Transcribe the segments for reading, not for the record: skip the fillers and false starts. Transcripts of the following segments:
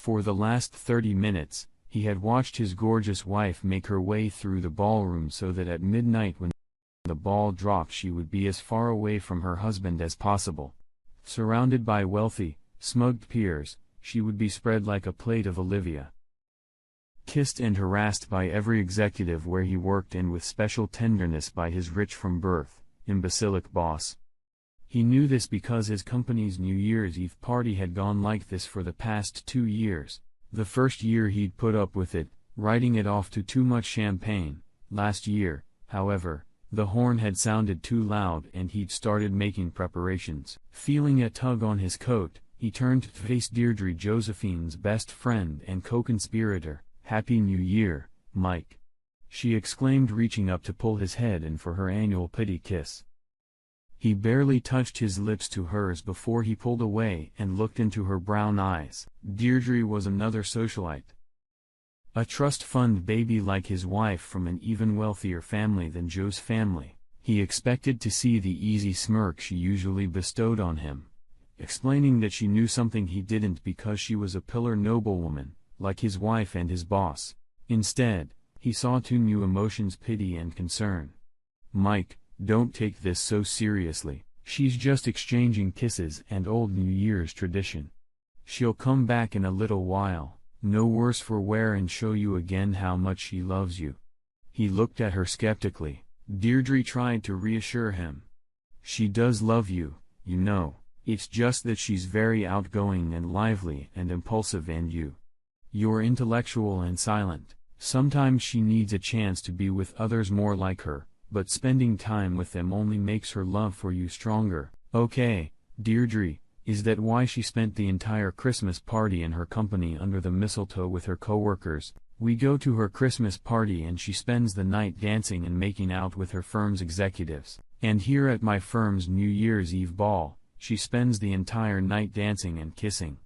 For the last 30 minutes, he had watched his gorgeous wife make her way through the ballroom so that at midnight when the ball dropped she would be as far away from her husband as possible. Surrounded by wealthy, smug peers, she would be spread like a plate of Olivia. Kissed and harassed by every executive where he worked and with special tenderness by his rich from birth, imbecilic boss. He knew this because his company's New Year's Eve party had gone like this for the past 2 years. The first year he'd put up with it, writing it off to too much champagne. Last year, however, the horn had sounded too loud and he'd started making preparations. Feeling a tug on his coat, he turned to face Deirdre, Josephine's best friend and co-conspirator. "Happy New Year, Mike," she exclaimed, reaching up to pull his head in for her annual pity kiss. He barely touched his lips to hers before he pulled away and looked into her brown eyes. Deirdre was another socialite. A trust fund baby like his wife from an even wealthier family than Joe's family. He expected to see the easy smirk she usually bestowed on him, explaining that she knew something he didn't because she was a pillar noblewoman, like his wife and his boss. Instead, he saw two new emotions: pity and concern. "Mike, don't take this so seriously. She's just exchanging kisses and old New Year's tradition. She'll come back in a little while, no worse for wear, and show you again how much she loves you." He looked at her skeptically. Deirdre tried to reassure him. "She does love you, you know. It's just that she's very outgoing and lively and impulsive, and you're intellectual and silent. Sometimes she needs a chance to be with others more like her, but spending time with them only makes her love for you stronger." "Okay, Deirdre, is that why she spent the entire Christmas party in her company under the mistletoe with her coworkers? We go to her Christmas party and she spends the night dancing and making out with her firm's executives. And here at my firm's New Year's Eve ball, she spends the entire night dancing and kissing.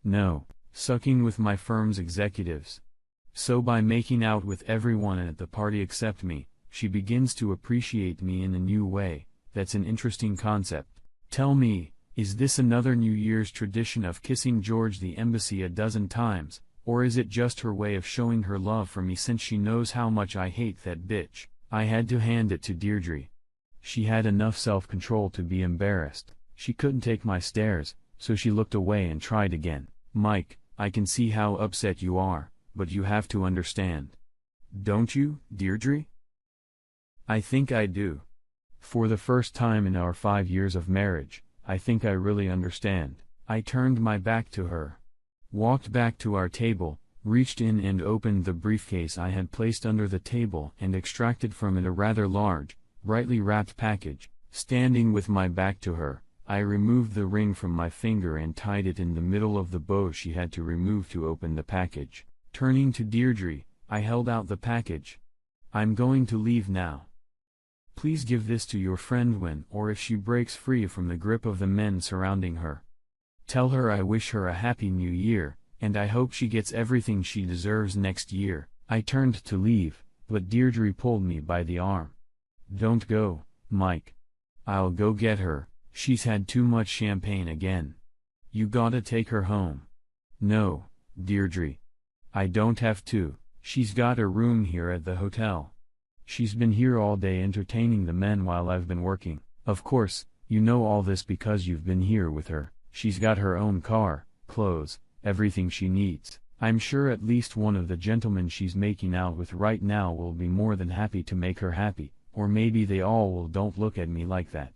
No, sucking with my firm's executives. So by making out with everyone at the party except me, she begins to appreciate me in a new way. That's an interesting concept. Tell me, is this another New Year's tradition of kissing George the embassy a dozen times, or is it just her way of showing her love for me since she knows how much I hate that bitch?" I had to hand it to Deirdre. She had enough self-control to be embarrassed. She couldn't take my stares, so she looked away and tried again. "Mike, I can see how upset you are, but you have to understand. Don't you, Deirdre?" "I think I do. For the first time in our 5 years of marriage, I think I really understand." I turned my back to her, walked back to our table, reached in and opened the briefcase I had placed under the table and extracted from it a rather large, brightly wrapped package. Standing with my back to her, I removed the ring from my finger and tied it in the middle of the bow she had to remove to open the package. Turning to Deirdre, I held out the package. "I'm going to leave now. Please give this to your friend when or if she breaks free from the grip of the men surrounding her. Tell her I wish her a happy new year, and I hope she gets everything she deserves next year." I turned to leave, but Deirdre pulled me by the arm. "Don't go, Mike. I'll go get her. She's had too much champagne again. You gotta take her home." "No, Deirdre. I don't have to. She's got a room here at the hotel. She's been here all day entertaining the men while I've been working. Of course, you know all this because you've been here with her. She's got her own car, clothes, everything she needs. I'm sure at least one of the gentlemen she's making out with right now will be more than happy to make her happy, or maybe they all will." "Don't look at me like that.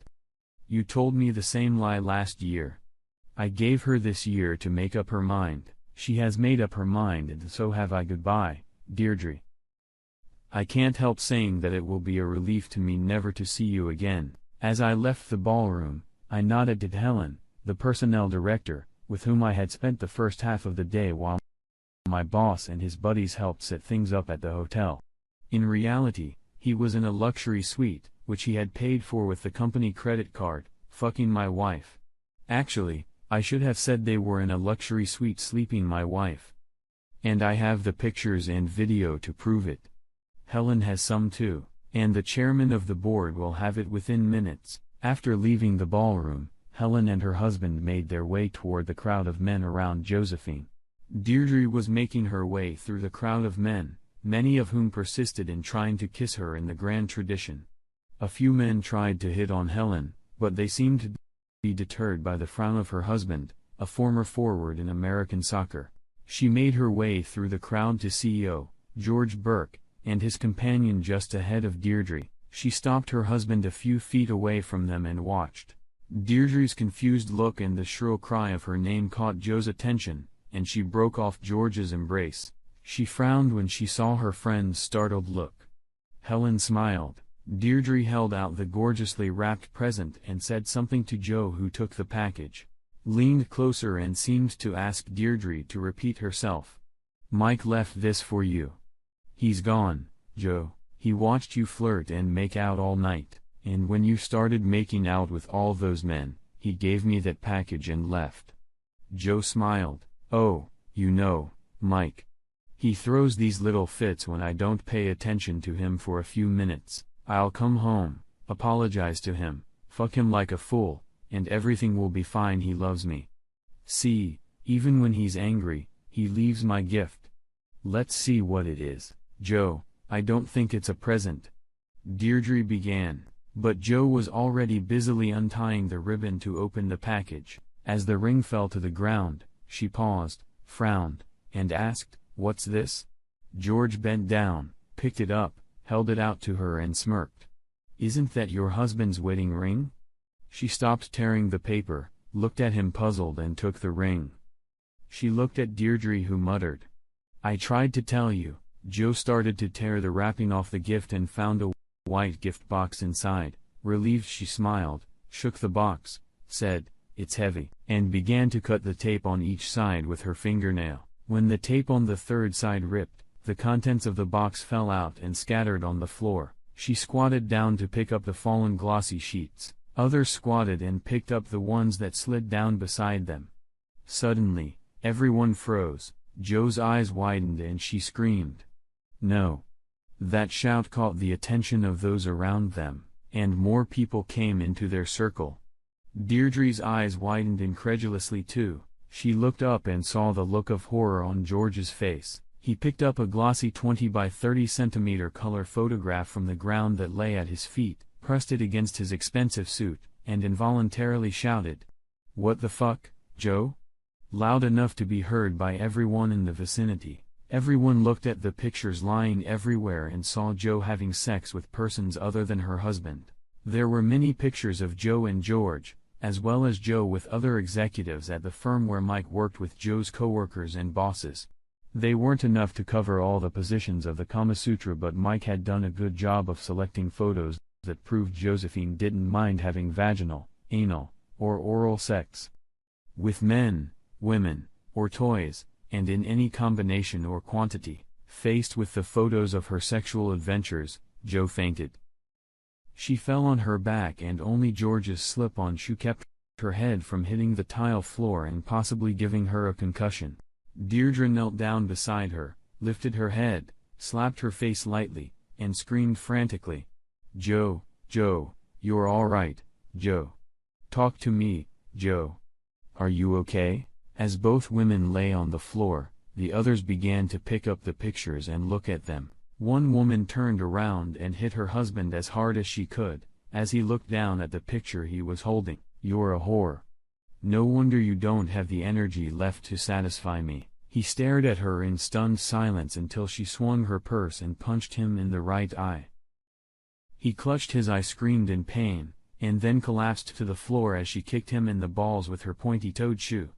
You told me the same lie last year. I gave her this year to make up her mind. She has made up her mind and so have I. Goodbye, Deirdre. I can't help saying that it will be a relief to me never to see you again." As I left the ballroom, I nodded at Helen, the personnel director, with whom I had spent the first half of the day while my boss and his buddies helped set things up at the hotel. In reality, he was in a luxury suite, which he had paid for with the company credit card, fucking my wife. Actually, I should have said they were in a luxury suite sleeping my wife. And I have the pictures and video to prove it. Helen has some too, and the chairman of the board will have it within minutes. After leaving the ballroom, Helen and her husband made their way toward the crowd of men around Josephine. Deirdre was making her way through the crowd of men, many of whom persisted in trying to kiss her in the grand tradition. A few men tried to hit on Helen, but they seemed to be deterred by the frown of her husband, a former forward in American soccer. She made her way through the crowd to CEO, George Burke, and his companion just ahead of Deirdre. She stopped her husband a few feet away from them and watched. Deirdre's confused look and the shrill cry of her name caught Joe's attention, and she broke off George's embrace. She frowned when she saw her friend's startled look. Helen smiled. Deirdre held out the gorgeously wrapped present and said something to Joe, who took the package, leaned closer and seemed to ask Deirdre to repeat herself. "Mike left this for you. He's gone, Joe. He watched you flirt and make out all night, and when you started making out with all those men, he gave me that package and left." Joe smiled. "Oh, you know, Mike. He throws these little fits when I don't pay attention to him for a few minutes. I'll come home, apologize to him, fuck him like a fool, and everything will be fine. He loves me. See, even when he's angry, he leaves my gift. Let's see what it is, Joe. I don't think it's a present." Deirdre began, but Joe was already busily untying the ribbon to open the package. As the ring fell to the ground, she paused, frowned, and asked, "What's this?" George bent down, picked it up, held it out to her and smirked. "Isn't that your husband's wedding ring?" She stopped tearing the paper, looked at him puzzled and took the ring. She looked at Deirdre, who muttered, "I tried to tell you." Joe started to tear the wrapping off the gift and found a white gift box inside. Relieved, she smiled, shook the box, said, "It's heavy," and began to cut the tape on each side with her fingernail. When the tape on the third side ripped, the contents of the box fell out and scattered on the floor. She squatted down to pick up the fallen glossy sheets. Others squatted and picked up the ones that slid down beside them. Suddenly, everyone froze. Joe's eyes widened and she screamed, "No!" That shout caught the attention of those around them, and more people came into their circle. Deirdre's eyes widened incredulously too. She looked up and saw the look of horror on George's face. He picked up a glossy 20 by 30 centimeter color photograph from the ground that lay at his feet, pressed it against his expensive suit, and involuntarily shouted, "What the fuck, Joe?" Loud enough to be heard by everyone in the vicinity. Everyone looked at the pictures lying everywhere and saw Joe having sex with persons other than her husband. There were many pictures of Joe and George, as well as Joe with other executives at the firm where Mike worked with Joe's coworkers and bosses. They weren't enough to cover all the positions of the Kama Sutra, but Mike had done a good job of selecting photos that proved Josephine didn't mind having vaginal, anal, or oral sex with men, women, or toys, and in any combination or quantity. Faced with the photos of her sexual adventures, Joe fainted. She fell on her back, and only George's slip-on shoe kept her head from hitting the tile floor and possibly giving her a concussion. Deirdre knelt down beside her, lifted her head, slapped her face lightly, and screamed frantically, "Joe, Joe, you're all right, Joe. Talk to me, Joe. Are you okay?" As both women lay on the floor, the others began to pick up the pictures and look at them. One woman turned around and hit her husband as hard as she could. As he looked down at the picture he was holding, "You're a whore. No wonder you don't have the energy left to satisfy me." He stared at her in stunned silence until she swung her purse and punched him in the right eye. He clutched his eye, screamed in pain, and then collapsed to the floor as she kicked him in the balls with her pointy-toed shoe.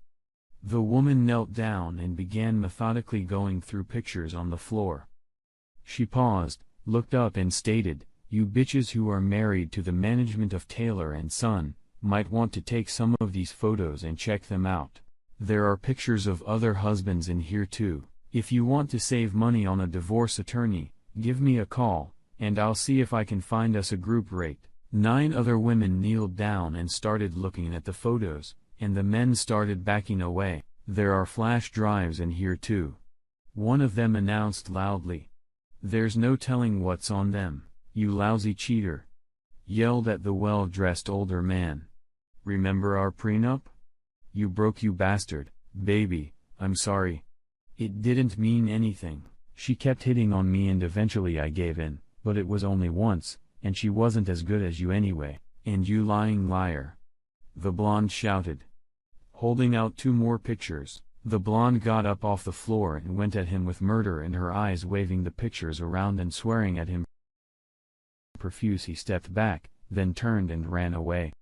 The woman knelt down and began methodically going through pictures on the floor. She paused, looked up and stated, "You bitches who are married to the management of Taylor and Son, might want to take some of these photos and check them out. There are pictures of other husbands in here too. If you want to save money on a divorce attorney, give me a call, and I'll see if I can find us a group rate." 9 other women kneeled down and started looking at the photos, and the men started backing away. "There are flash drives in here too," one of them announced loudly. "There's no telling what's on them, you lousy cheater," yelled at the well-dressed older man. "Remember our prenup? You broke, you bastard." "Baby, I'm sorry. It didn't mean anything. She kept hitting on me and eventually I gave in, but it was only once, and she wasn't as good as you anyway, and you lying liar. The blonde shouted, holding out 2 more pictures. The blonde got up off the floor and went at him with murder in her eyes, waving the pictures around and swearing at him profuse. He stepped back, then turned and ran away.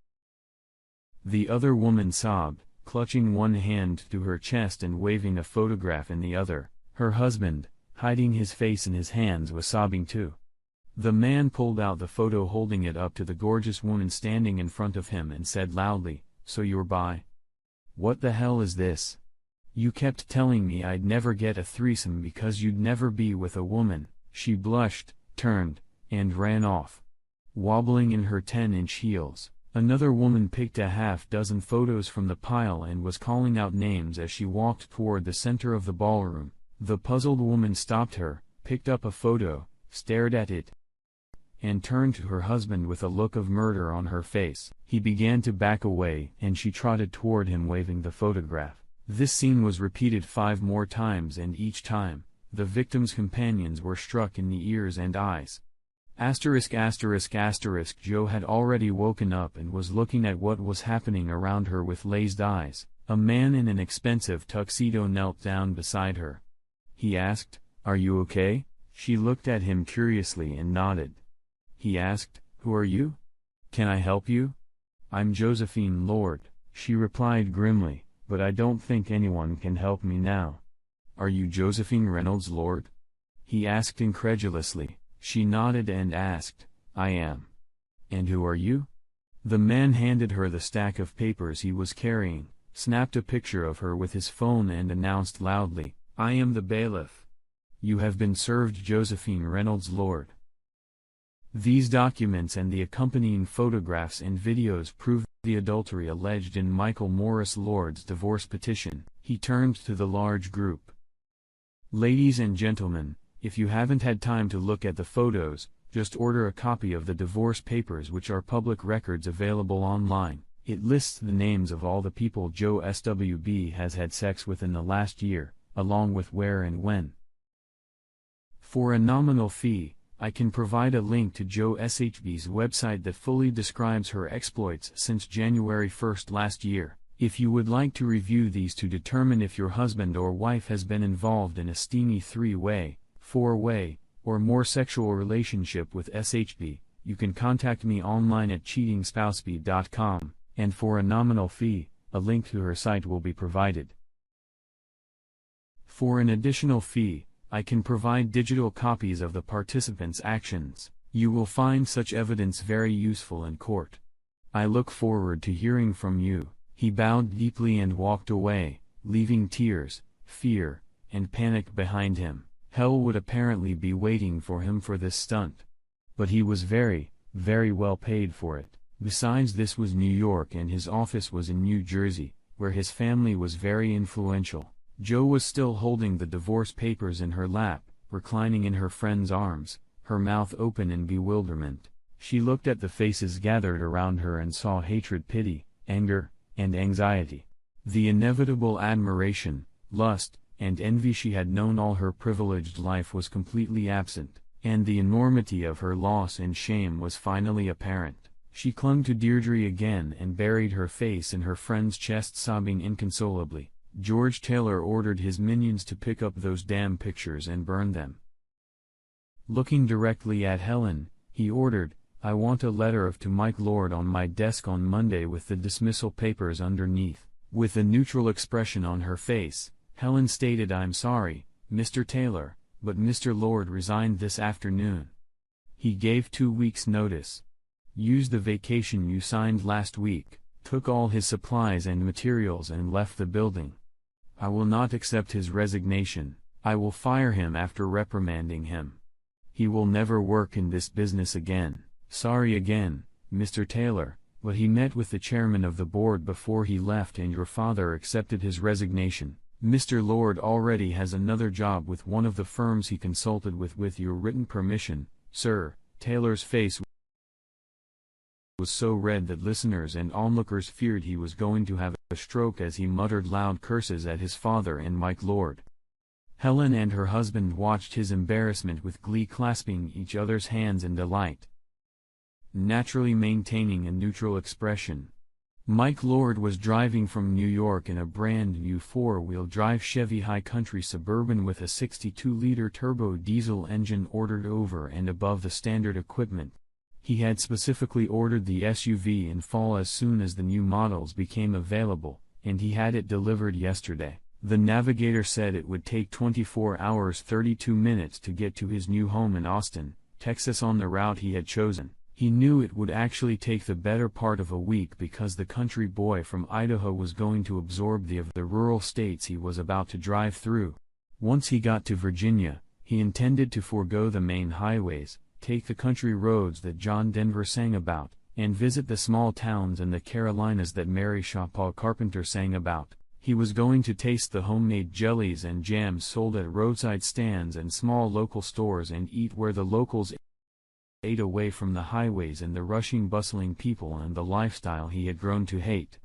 The other woman sobbed, clutching one hand to her chest and waving a photograph in the other. Her husband, hiding his face in his hands, was sobbing too. The man pulled out the photo, holding it up to the gorgeous woman standing in front of him, and said loudly, "So you're bi? What the hell is this? You kept telling me I'd never get a threesome because you'd never be with a woman." She blushed, turned, and ran off, wobbling in her 10-inch heels. Another woman picked a half-dozen photos from the pile and was calling out names as she walked toward the center of the ballroom. The puzzled woman stopped her, picked up a photo, stared at it, and turned to her husband with a look of murder on her face. He began to back away and she trotted toward him waving the photograph. This scene was repeated 5 more times, and each time, the victim's companions were struck in the ears and eyes. Joe had already woken up and was looking at what was happening around her with glazed eyes. A man in an expensive tuxedo knelt down beside her. He asked, "Are you okay?" She looked at him curiously and nodded. He asked, "Who are you? Can I help you?" "I'm Josephine Lord," she replied grimly, "but I don't think anyone can help me now." "Are you Josephine Reynolds Lord?" he asked incredulously. She nodded and asked, "I am." "And who are you?" The man handed her the stack of papers he was carrying, snapped a picture of her with his phone and announced loudly, "I am the bailiff. You have been served, Josephine Reynolds Lord." These documents and the accompanying photographs and videos prove the adultery alleged in Michael Morris Lord's divorce petition. He turned to the large group. "Ladies and gentlemen, if you haven't had time to look at the photos, just order a copy of the divorce papers, which are public records available online. It lists the names of all the people Joe SWB has had sex with in the last year, along with where and when. For a nominal fee, I can provide a link to Joe SHB's website that fully describes her exploits since January 1st last year. If you would like to review these to determine if your husband or wife has been involved in a steamy 3-way, 4-way, or more sexual relationship with SHB, you can contact me online at cheatingspouseby.com, and for a nominal fee, a link to her site will be provided. For an additional fee, I can provide digital copies of the participants' actions. You will find such evidence very useful in court. I look forward to hearing from you." He bowed deeply and walked away, leaving tears, fear, and panic behind him. Hell would apparently be waiting for him for this stunt. But he was very, very well paid for it. Besides, this was New York and his office was in New Jersey, where his family was very influential. Joe was still holding the divorce papers in her lap, reclining in her friend's arms, her mouth open in bewilderment. She looked at the faces gathered around her and saw hatred, pity, anger, and anxiety. The inevitable admiration, lust, and envy she had known all her privileged life was completely absent, and the enormity of her loss and shame was finally apparent. She clung to Deirdre again and buried her face in her friend's chest, sobbing inconsolably. George Taylor ordered his minions to pick up those damn pictures and burn them. Looking directly at Helen, he ordered, "I want a letter to Mike Lord on my desk on Monday with the dismissal papers underneath." With a neutral expression on her face, Helen stated, "I'm sorry, Mr. Taylor, but Mr. Lord resigned this afternoon. He gave 2 weeks' notice. Used the vacation you signed last week, took all his supplies and materials and left the building. I will not accept his resignation. I will fire him after reprimanding him. He will never work in this business again. Sorry again, Mr. Taylor, but he met with the chairman of the board before he left and your father accepted his resignation. Mr. Lord already has another job with one of the firms he consulted with your written permission, sir." Taylor's face was so red that listeners and onlookers feared he was going to have a stroke as he muttered loud curses at his father and Mike Lord. Helen and her husband watched his embarrassment with glee, clasping each other's hands in delight. Naturally maintaining a neutral expression, Mike Lord was driving from New York in a brand new four-wheel drive Chevy High Country Suburban with a 62-liter turbo diesel engine ordered over and above the standard equipment. He had specifically ordered the SUV in fall as soon as the new models became available, and he had it delivered yesterday. The Navigator said it would take 24 hours 32 minutes to get to his new home in Austin, Texas on the route he had chosen. He knew it would actually take the better part of a week because the country boy from Idaho was going to absorb the rural states he was about to drive through. Once he got to Virginia, he intended to forego the main highways, take the country roads that John Denver sang about, and visit the small towns in the Carolinas that Mary Shaw Paul Carpenter sang about. He was going to taste the homemade jellies and jams sold at roadside stands and small local stores and eat where the locals ate, away from the highways and the rushing bustling people and the lifestyle he had grown to hate.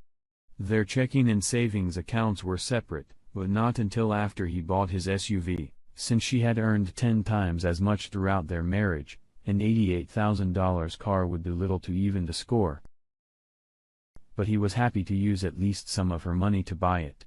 Their checking and savings accounts were separate, but not until after he bought his SUV, since she had earned 10 times as much throughout their marriage. An $88,000 car would do little to even the score. But he was happy to use at least some of her money to buy it.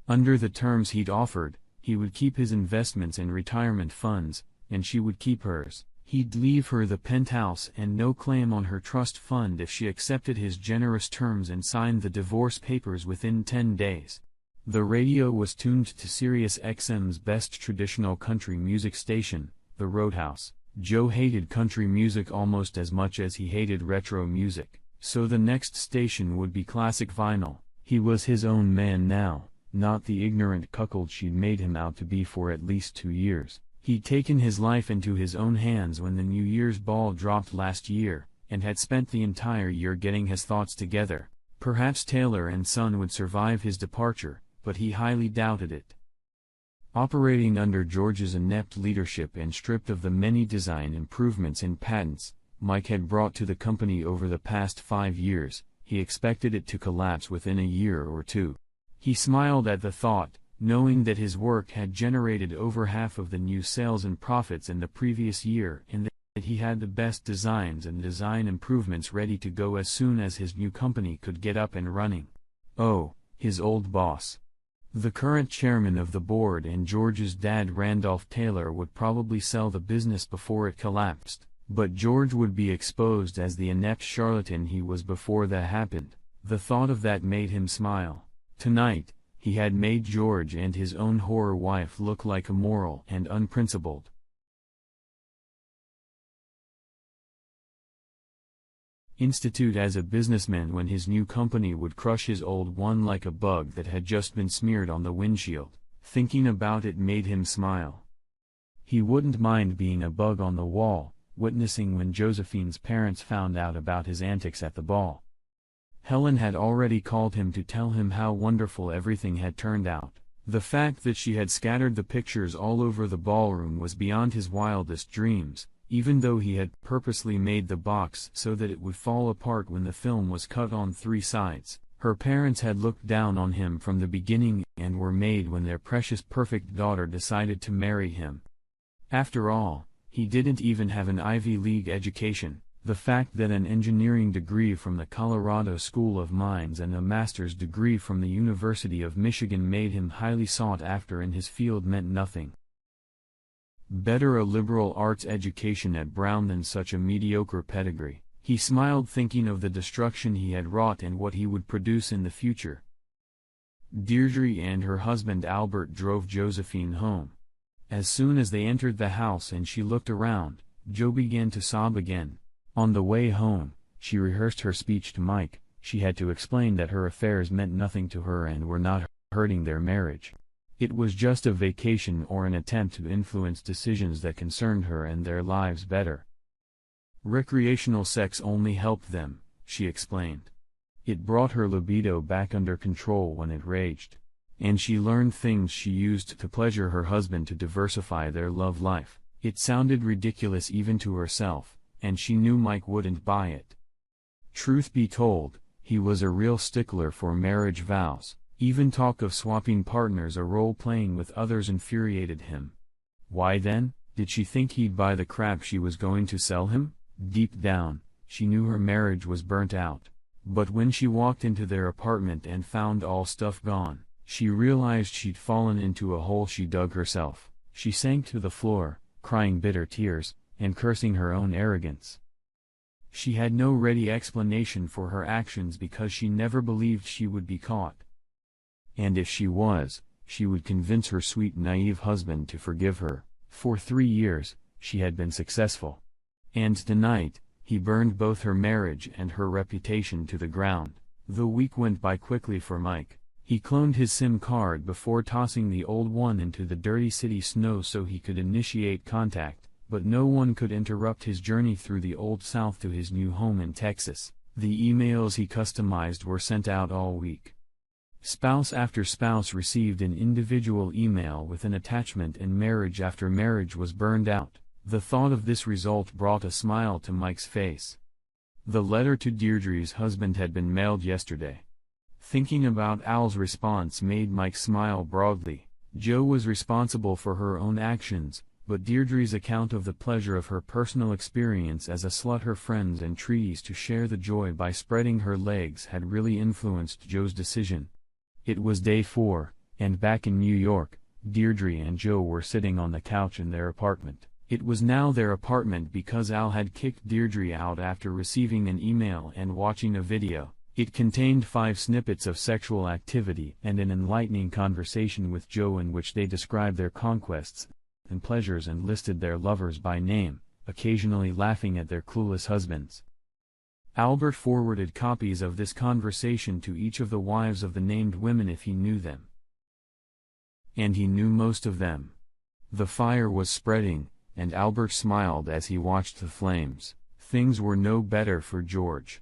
Under the terms he'd offered, he would keep his investments in retirement funds, and she would keep hers. He'd leave her the penthouse and no claim on her trust fund if she accepted his generous terms and signed the divorce papers within 10 days. The radio was tuned to Sirius XM's best traditional country music station, the Roadhouse. Joe hated country music almost as much as he hated retro music, so the next station would be classic vinyl. He was his own man now, not the ignorant cuckold she'd made him out to be for at least 2 years. He'd taken his life into his own hands when the New Year's ball dropped last year, and had spent the entire year getting his thoughts together. Perhaps Taylor & Son would survive his departure, but he highly doubted it. Operating under George's inept leadership and stripped of the many design improvements and patents Mike had brought to the company over the past 5 years, he expected it to collapse within a year or two. He smiled at the thought, knowing that his work had generated over half of the new sales and profits in the previous year and that he had the best designs and design improvements ready to go as soon as his new company could get up and running. Oh, his old boss. The current chairman of the board and George's dad Randolph Taylor would probably sell the business before it collapsed, but George would be exposed as the inept charlatan he was before that happened. The thought of that made him smile. Tonight, he had made George and his own horror wife look like immoral and unprincipled. Institute as a businessman when his new company would crush his old one like a bug that had just been smeared on the windshield. Thinking about it made him smile. He wouldn't mind being a bug on the wall, witnessing when Josephine's parents found out about his antics at the ball. Helen had already called him to tell him how wonderful everything had turned out. The fact that she had scattered the pictures all over the ballroom was beyond his wildest dreams, even though he had purposely made the box so that it would fall apart when the film was cut on 3 sides. Her parents had looked down on him from the beginning and were made when their precious perfect daughter decided to marry him. After all, he didn't even have an Ivy League education. The fact that an engineering degree from the Colorado School of Mines and a master's degree from the University of Michigan made him highly sought after in his field meant nothing. Better a liberal arts education at Brown than such a mediocre pedigree. He smiled thinking of the destruction he had wrought and what he would produce in the future. Deirdre and her husband Albert drove Josephine home. As soon as they entered the house and she looked around, Joe began to sob again. On the way home, she rehearsed her speech to Mike. She had to explain that her affairs meant nothing to her and were not hurting their marriage. It was just a vacation or an attempt to influence decisions that concerned her and their lives better. Recreational sex only helped them, she explained. It brought her libido back under control when it raged. And she learned things she used to pleasure her husband to diversify their love life. It sounded ridiculous even to herself, and she knew Mike wouldn't buy it. Truth be told, he was a real stickler for marriage vows. Even talk of swapping partners or role-playing with others infuriated him. Why then, did she think he'd buy the crap she was going to sell him? Deep down, she knew her marriage was burnt out. But when she walked into their apartment and found all stuff gone, she realized she'd fallen into a hole she dug herself. She sank to the floor, crying bitter tears, and cursing her own arrogance. She had no ready explanation for her actions because she never believed she would be caught. And if she was, she would convince her sweet naive husband to forgive her. For 3 years, she had been successful. And tonight, he burned both her marriage and her reputation to the ground. The week went by quickly for Mike. He cloned his SIM card before tossing the old one into the dirty city snow so he could initiate contact, but no one could interrupt his journey through the Old South to his new home in Texas. The emails he customized were sent out all week. Spouse after spouse received an individual email with an attachment, and marriage after marriage was burned out. The thought of this result brought a smile to Mike's face. The letter to Deirdre's husband had been mailed yesterday. Thinking about Al's response made Mike smile broadly. Jo was responsible for her own actions, but Deirdre's account of the pleasure of her personal experience as a slut, her friends and treaties to share the joy by spreading her legs had really influenced Jo's decision. It was day 4, and back in New York, Deirdre and Jo were sitting on the couch in their apartment. It was now their apartment because Al had kicked Deirdre out after receiving an email and watching a video. It contained 5 snippets of sexual activity and an enlightening conversation with Jo in which they described their conquests and pleasures and listed their lovers by name, occasionally laughing at their clueless husbands. Albert forwarded copies of this conversation to each of the wives of the named women if he knew them. And he knew most of them. The fire was spreading, and Albert smiled as he watched the flames. Things were no better for George.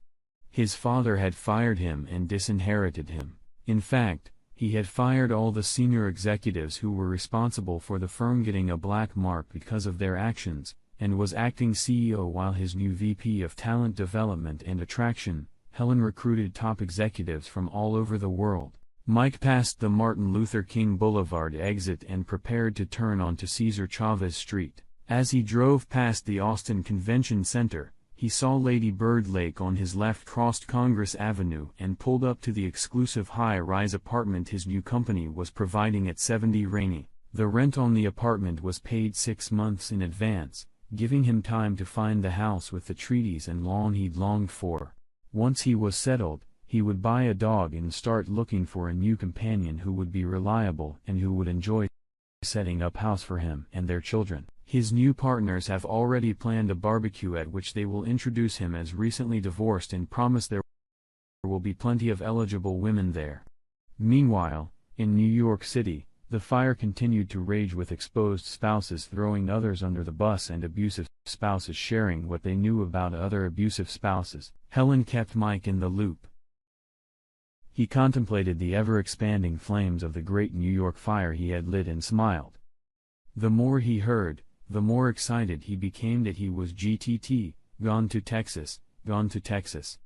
His father had fired him and disinherited him. In fact, he had fired all the senior executives who were responsible for the firm getting a black mark because of their actions, and was acting CEO while his new VP of Talent Development and Attraction, Helen, recruited top executives from all over the world. Mike passed the Martin Luther King Boulevard exit and prepared to turn onto Cesar Chavez Street. As he drove past the Austin Convention Center, he saw Lady Bird Lake on his left, crossed Congress Avenue and pulled up to the exclusive high-rise apartment his new company was providing at 70 Rainey. The rent on the apartment was paid 6 months in advance, giving him time to find the house with the treaties and lawn he'd longed for. Once he was settled, he would buy a dog and start looking for a new companion who would be reliable and who would enjoy setting up house for him and their children. His new partners have already planned a barbecue at which they will introduce him as recently divorced and promise there will be plenty of eligible women there. Meanwhile, in New York City, the fire continued to rage, with exposed spouses throwing others under the bus and abusive spouses sharing what they knew about other abusive spouses. Helen kept Mike in the loop. He contemplated the ever-expanding flames of the great New York fire he had lit and smiled. The more he heard, the more excited he became that he was GTT, gone to Texas, gone to Texas.